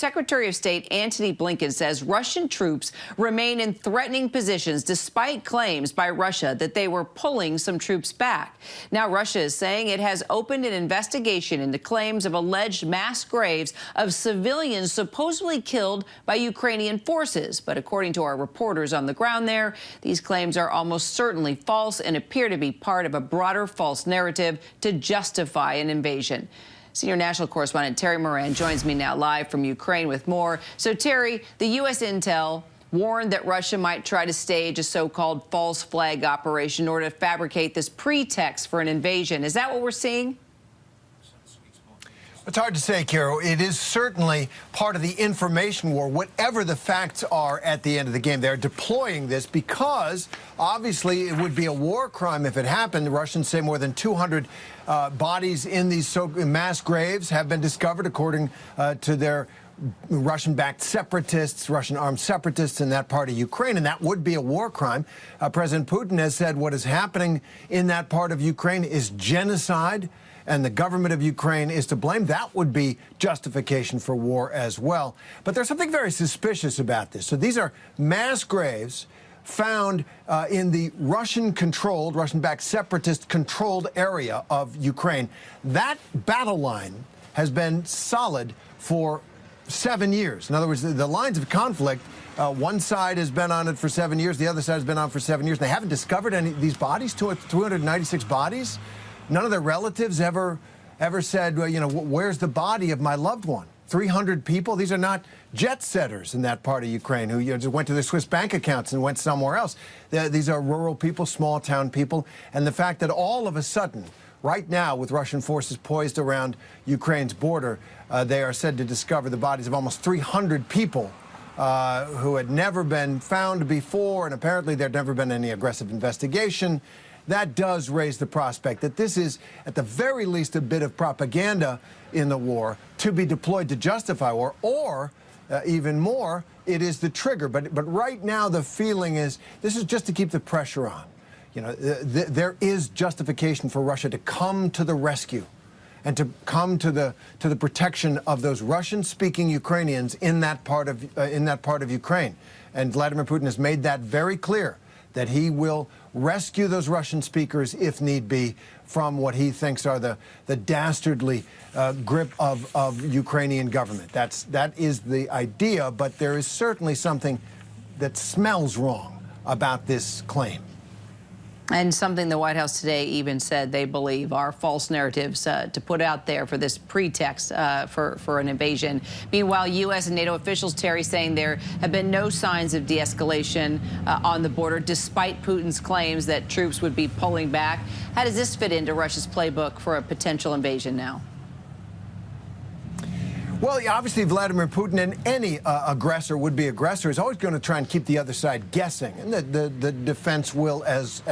Secretary of State Antony Blinken says Russian troops remain in threatening positions despite claims by Russia that they were pulling some troops back. Now, Russia is saying it has opened an investigation into claims of alleged mass graves of civilians supposedly killed by Ukrainian forces. But according to our reporters on the ground there, these claims are almost certainly false and appear to be part of a broader false narrative to justify an invasion. Senior national correspondent Terry Moran joins me now live from Ukraine with more. So, Terry, the U.S. intel warned that Russia might try to stage a so-called false flag operation in order to fabricate this pretext for an invasion. Is that what we're seeing? It's hard to say, Carol. It is certainly part of the information war, whatever the facts are at the end of the game. They're deploying this because, obviously, it would be a war crime if it happened. The Russians say more than 200 bodies in these mass graves have been discovered, according to their Russian-backed separatists, Russian-armed separatists in that part of Ukraine, and that would be a war crime. President Putin has said what is happening in that part of Ukraine is genocide, and the government of Ukraine is to blame. That would be justification for war as well. But there's something very suspicious about this. So these are mass graves found in the Russian-controlled, Russian-backed separatist-controlled area of Ukraine. That battle line has been solid for 7 years. In other words, the lines of conflict, one side has been on it for 7 years, the other side has been on for 7 years. They haven't discovered any of these bodies, 296 bodies. None of their relatives ever said, well, you know, where's the body of my loved one? 300 people? These are not jet setters in that part of Ukraine who just went to their Swiss bank accounts and went somewhere else. These are rural people, small town people. And the fact that all of a sudden, right now, with Russian forces poised around Ukraine's border, they are said to discover the bodies of almost 300 people who had never been found before, and apparently there had never been any aggressive investigation. That does raise the prospect that this is, at the very least, a bit of propaganda in the war to be deployed to justify war, or even more, it is the trigger. But right now, the feeling is this is just to keep the pressure on. You know, there is justification for Russia to come to the rescue and to come to the protection of those Russian-speaking Ukrainians in that part of Ukraine. And Vladimir Putin has made that very clear, that he will rescue those Russian speakers, if need be, from what he thinks are the dastardly grip of Ukrainian government. That is the idea, but there is certainly something that smells wrong about this claim. And something the White House today even said they believe are false narratives to put out there for this pretext for an invasion. Meanwhile, U.S. and NATO officials, Terry, saying there have been no signs of de-escalation on the border, despite Putin's claims that troops would be pulling back. How does this fit into Russia's playbook for a potential invasion now? Well, obviously, Vladimir Putin and any aggressor, would-be aggressor, is always going to try and keep the other side guessing, and the defense will as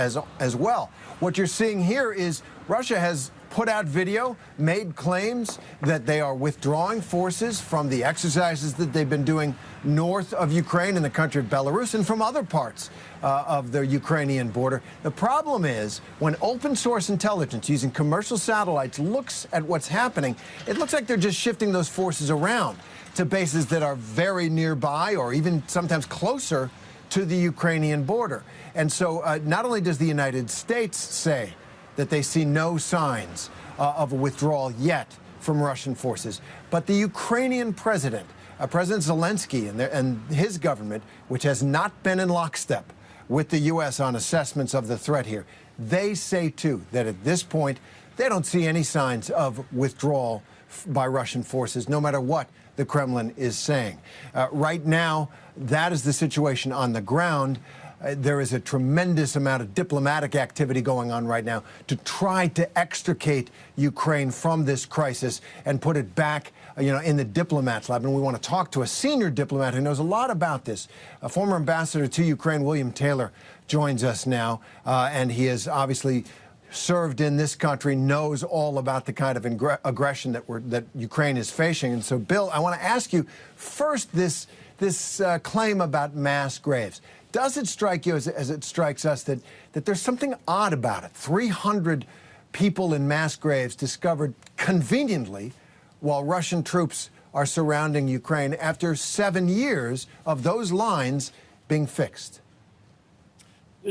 well. What you're seeing here is Russia has put out video, made claims that they are withdrawing forces from the exercises that they've been doing north of Ukraine in the country of Belarus and from other parts of the Ukrainian border. The problem is when open source intelligence using commercial satellites looks at what's happening, it looks like they're just shifting those forces around to bases that are very nearby or even sometimes closer to the Ukrainian border. And so not only does the United States say that they see no signs of a withdrawal yet from Russian forces, but the Ukrainian president, President Zelensky and his government, which has not been in lockstep with the U.S. on assessments of the threat here, they say, too, that at this point, they don't see any signs of withdrawal by Russian forces, no matter what the Kremlin is saying. Right now, that is the situation on the ground. There is a tremendous amount of diplomatic activity going on right now to try to extricate Ukraine from this crisis and put it back, in the diplomats' lab. And we want to talk to a senior diplomat who knows a lot about this. A former ambassador to Ukraine, William Taylor, joins us now, and he has obviously served in this country, knows all about the kind of aggression that Ukraine is facing. And so, Bill, I want to ask you first this claim about mass graves. Does it strike you, as it strikes us, that there's something odd about it? 300 people in mass graves discovered conveniently while Russian troops are surrounding Ukraine after 7 years of those lines being fixed?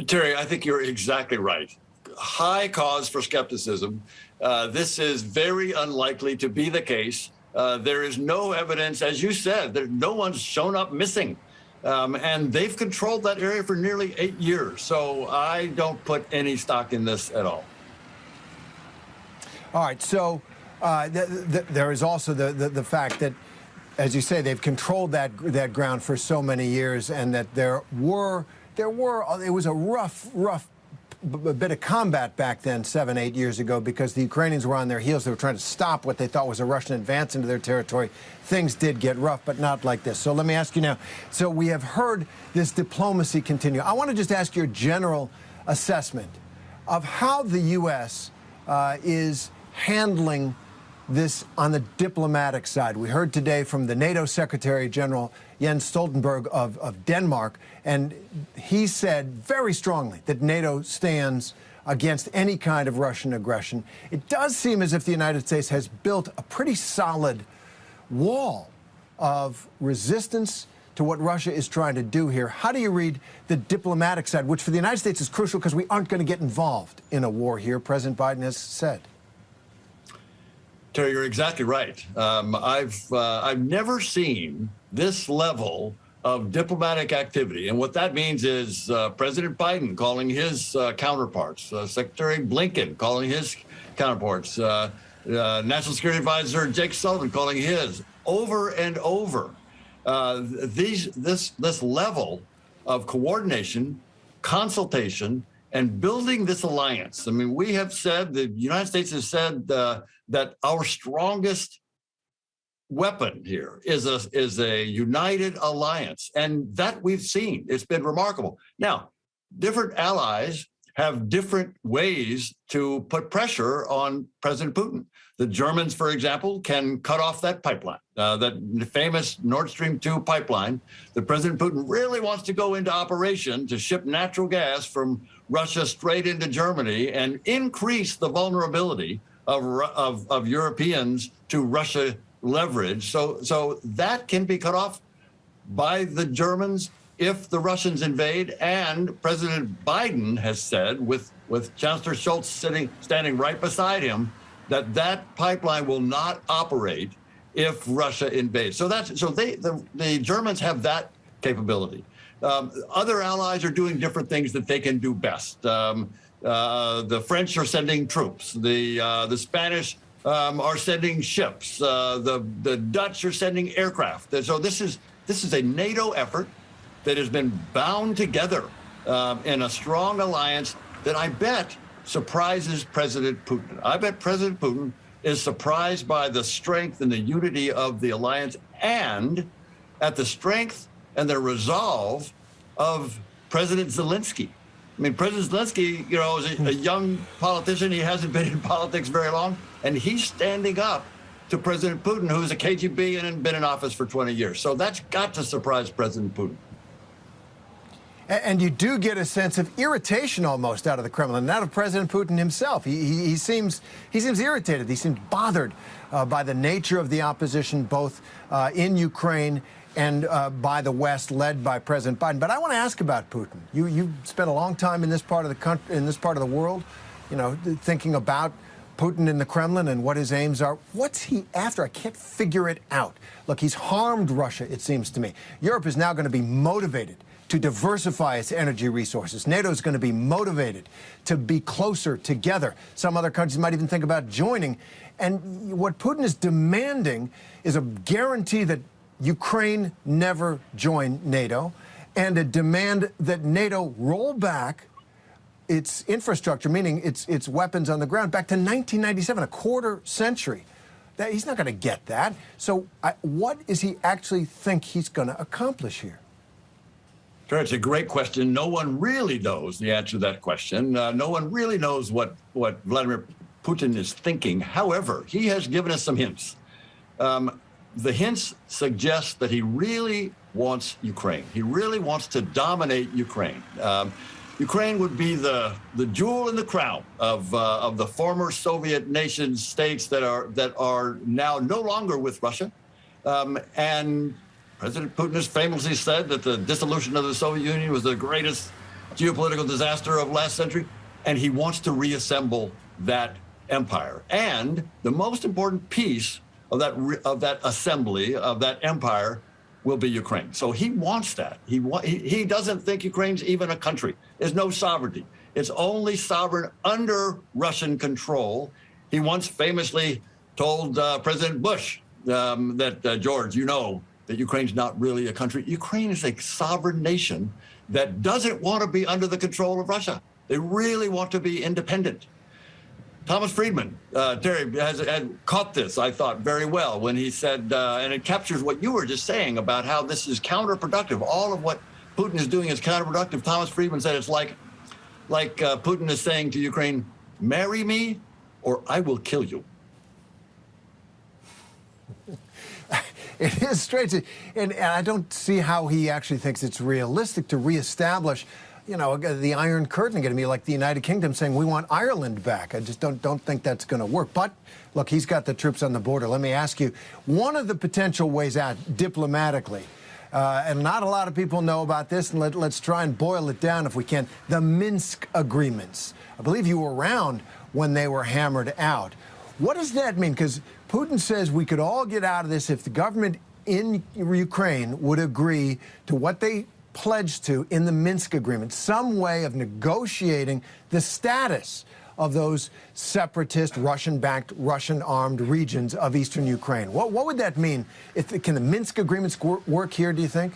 Terry, I think you're exactly right. High cause for skepticism. This is very unlikely to be the case. There is no evidence, as you said, that no one's shown up missing. And they've controlled that area for nearly 8 years. So I don't put any stock in this at all. All right. So there is also the fact that, as you say, they've controlled that ground for so many years, and that it was a rough bit of combat back then, 7, 8 years ago, because the Ukrainians were on their heels. They were trying to stop what they thought was a Russian advance into their territory. Things did get rough, but not like this. So let me ask you now. So we have heard this diplomacy continue. I want to just ask your general assessment of how the U.S. Is handling this on the diplomatic side. We heard today from the NATO Secretary General Jens Stoltenberg of Denmark, and he said very strongly that NATO stands against any kind of Russian aggression. It does seem as if the United States has built a pretty solid wall of resistance to what Russia is trying to do here. How do you read the diplomatic side, which for the United States is crucial because we aren't going to get involved in a war here, President Biden has said? Terry, you're exactly right. I've never seen this level of diplomatic activity, and what that means is President Biden calling his counterparts, Secretary Blinken calling his counterparts, National Security Advisor Jake Sullivan calling his, over and over. This level of coordination, consultation, and building this alliance. I mean, we have said, the United States has said that our strongest weapon here is a united alliance, and that we've seen. It's been remarkable. Now, different allies have different ways to put pressure on President Putin. The Germans, for example, can cut off that pipeline, that famous Nord Stream 2 pipeline that President Putin really wants to go into operation to ship natural gas from Russia straight into Germany and increase the vulnerability of Europeans to Russia leverage. So that can be cut off by the Germans if the Russians invade. And President Biden has said, with Chancellor Scholz standing right beside him, that pipeline will not operate if Russia invades. The Germans have that capability. Other allies are doing different things that they can do best. The French are sending troops. The Spanish are sending ships. The Dutch are sending aircraft. So this is a NATO effort that has been bound together in a strong alliance that I bet surprises President Putin. I bet President Putin is surprised by the strength and the unity of the alliance, and at the strength and the resolve of President Zelensky. I mean, President Zelensky, is a young politician. He hasn't been in politics very long, and he's standing up to President Putin, who's a KGB and been in office for 20 years. So that's got to surprise President Putin. And you do get a sense of irritation almost out of the Kremlin, not of President Putin himself. He seems irritated. He seems bothered by the nature of the opposition, both in Ukraine and by the West, led by President Biden. But I want to ask about Putin. You spent a long time in this part of the country, in this part of the world, thinking about Putin in the Kremlin and what his aims are. What's he after? I can't figure it out. Look, he's harmed Russia, it seems to me. Europe is now going to be motivated to diversify its energy resources. NATO is going to be motivated to be closer together. Some other countries might even think about joining. And what Putin is demanding is a guarantee that Ukraine never join NATO, and a demand that NATO roll back its infrastructure, meaning its weapons on the ground, back to 1997, a quarter century. He's not going to get that. So what does he actually think he's going to accomplish here? Sure, it's a great question. No one really knows the answer to that question. No one really knows what Vladimir Putin is thinking. However, he has given us some hints. The hints suggest that he really wants Ukraine. He really wants to dominate Ukraine. Ukraine would be the jewel in the crown of the former Soviet nation states that are now no longer with Russia. And President Putin has famously said that the dissolution of the Soviet Union was the greatest geopolitical disaster of last century, and he wants to reassemble that empire. And the most important piece of that assembly, of that empire, will be Ukraine. So he wants that. He doesn't think Ukraine's even a country. There's no sovereignty. It's only sovereign under Russian control. He once famously told President Bush that, George, you know that Ukraine's not really a country. Ukraine is a sovereign nation that doesn't want to be under the control of Russia. They really want to be independent. Thomas Friedman, Terry, has caught this, I thought, very well when he said, and it captures what you were just saying about how this is counterproductive. All of what Putin is doing is counterproductive. Thomas Friedman said it's like Putin is saying to Ukraine, marry me or I will kill you. It is strange, and I don't see how he actually thinks it's realistic to reestablish, you know, the Iron Curtain again. To me, like the United Kingdom saying we want Ireland back. I just don't think that's going to work. But look, he's got the troops on the border. Let me ask you, one of the potential ways out diplomatically, and not a lot of people know about this, and let's try and boil it down if we can. The Minsk agreements. I believe you were around when they were hammered out. What does that mean? Because Putin says we could all get out of this if the government in Ukraine would agree to what they pledged to in the Minsk agreement, some way of negotiating the status of those separatist, Russian-backed, Russian-armed regions of eastern Ukraine. What would that mean? Can the Minsk agreements work here, do you think?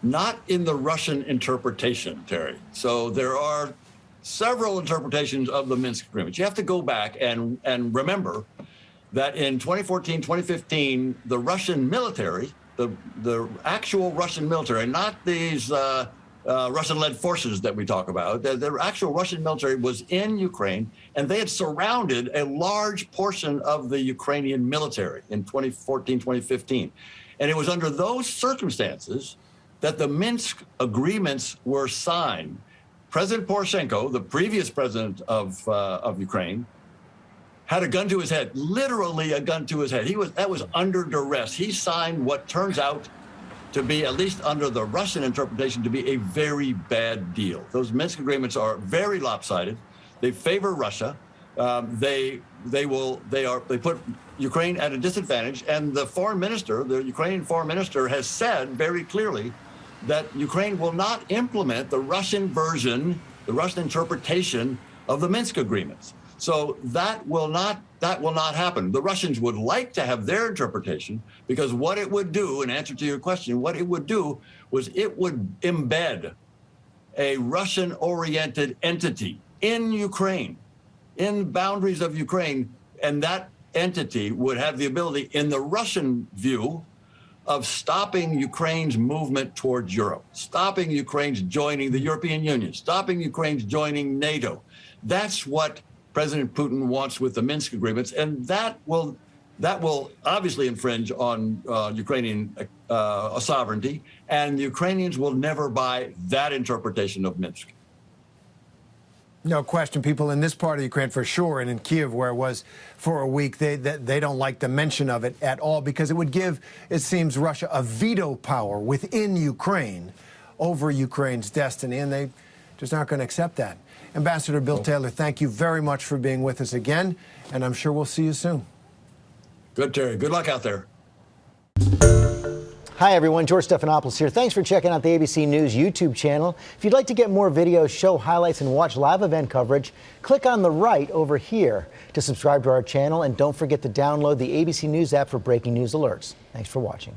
Not in the Russian interpretation, Terry. So there are several interpretations of the Minsk agreements. You have to go back and remember that in 2014, 2015, the Russian military, the actual Russian military, not these Russian-led forces that we talk about, the actual Russian military was in Ukraine, and they had surrounded a large portion of the Ukrainian military in 2014, 2015. And it was under those circumstances that the Minsk agreements were signed. President Poroshenko, the previous president of Ukraine, had a gun to his head, literally a gun to his head. That was under duress. He signed what turns out to be, at least under the Russian interpretation, to be a very bad deal. Those Minsk agreements are very lopsided. They favor Russia. They put Ukraine at a disadvantage. And the Ukrainian foreign minister, has said very clearly that Ukraine will not implement the Russian version, the Russian interpretation of the Minsk agreements. So that will not happen. The Russians would like to have their interpretation, because what it would do, in answer to your question, what it would do was it would embed a Russian-oriented entity in Ukraine, in boundaries of Ukraine, and that entity would have the ability, in the Russian view, of stopping Ukraine's movement towards Europe, stopping Ukraine's joining the European Union, stopping Ukraine's joining NATO. That's what President Putin wants with the Minsk agreements, and that will obviously infringe on Ukrainian sovereignty, and the Ukrainians will never buy that interpretation of Minsk. No question. People in this part of Ukraine, for sure, and in Kiev, where it was for a week, they don't like the mention of it at all, because it would give, it seems, Russia a veto power within Ukraine over Ukraine's destiny, and they just aren't going to accept that. Ambassador Bill Taylor, thank you very much for being with us again, and I'm sure we'll see you soon. Good, Terry. Good luck out there. Hi, everyone. George Stephanopoulos here. Thanks for checking out the ABC News YouTube channel. If you'd like to get more videos, show highlights, and watch live event coverage, click on the right over here to subscribe to our channel. And don't forget to download the ABC News app for breaking news alerts. Thanks for watching.